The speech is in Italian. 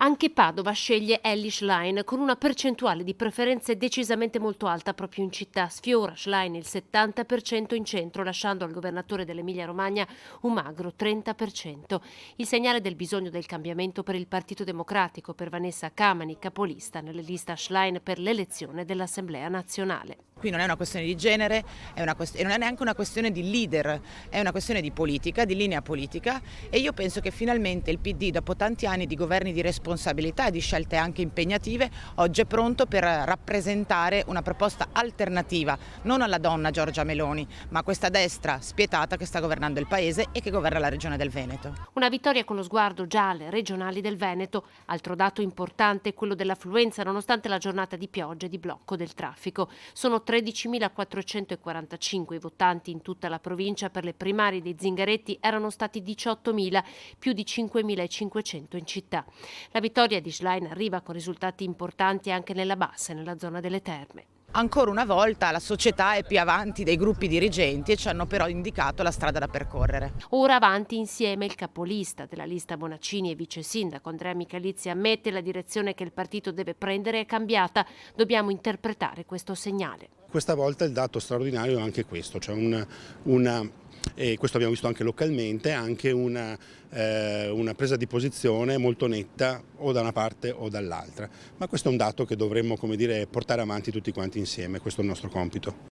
Anche Padova sceglie Elly Schlein con una percentuale di preferenze decisamente molto alta proprio in città. Sfiora Schlein il 70% in centro, lasciando al governatore dell'Emilia-Romagna un magro 30%. Il segnale del bisogno del cambiamento per il Partito Democratico, per Vanessa Camani, capolista nelle lista Schlein per l'elezione dell'Assemblea nazionale. Qui non è una questione di genere, e non è neanche una questione di leader, è una questione di politica, di linea politica, e io penso che finalmente il PD, dopo tanti anni di governi di responsabilità e di scelte anche impegnative, oggi è pronto per rappresentare una proposta alternativa, non alla donna Giorgia Meloni, ma a questa destra spietata che sta governando il paese e che governa la regione del Veneto. Una vittoria con lo sguardo già alle regionali del Veneto. Altro dato importante è quello dell'affluenza, nonostante la giornata di pioggia e di blocco del traffico. Sono 13.445 i votanti in tutta la provincia. Per le primarie dei Zingaretti erano stati 18.000, più di 5.500 in città. La vittoria di Schlein arriva con risultati importanti anche nella Bassa e nella zona delle Terme. Ancora una volta la società è più avanti dei gruppi dirigenti e ci hanno però indicato la strada da percorrere. Ora avanti insieme il capolista della lista Bonaccini e vice sindaco Andrea Michalizzi ammette la direzione che il partito deve prendere è cambiata. Dobbiamo interpretare questo segnale. Questa volta il dato straordinario è anche questo, cioè e questo abbiamo visto anche localmente, anche una presa di posizione molto netta o da una parte o dall'altra. Ma questo è un dato che dovremmo, come dire, portare avanti tutti quanti insieme, questo è il nostro compito.